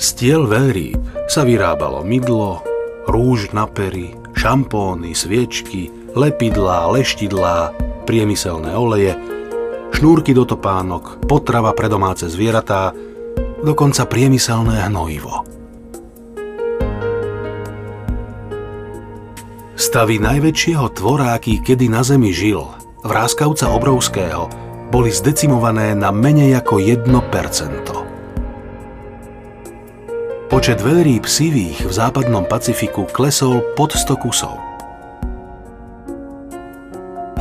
Z tiel veľrýb sa vyrábalo mydlo, rúž na pery, šampóny, sviečky, lepidlá, leštidlá, priemyselné oleje, šnúrky do topánok, potrava pre domáce zvieratá, dokonca priemyselné hnojivo. Stavy najväčšieho tvora, aký kedy na Zemi žil, vráskavca obrovského, boli zdecimované na menej ako 1%. Počet veľrýb sivých v západnom Pacifiku klesol pod 100 kusov.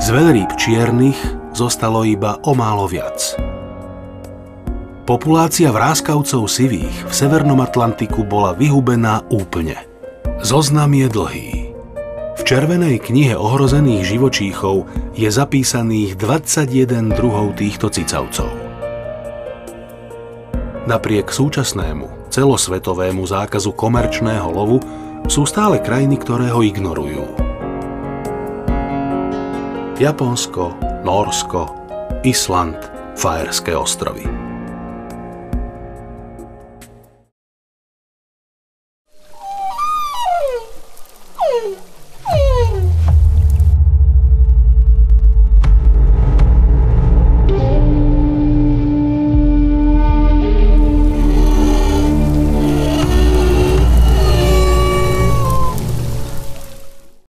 Z veľrýb čiernych zostalo iba o málo viac. Populácia vráskavcov sivých v Severnom Atlantiku bola vyhubená úplne. Zoznam je dlhý. V Červenej knihe ohrozených živočíchov je zapísaných 21 druhov týchto cicavcov. Napriek súčasnému celosvetovému zákazu komerčného lovu sú stále krajiny, ktoré ho ignorujú. Japonsko, Nórsko, Island, Faerské ostrovy.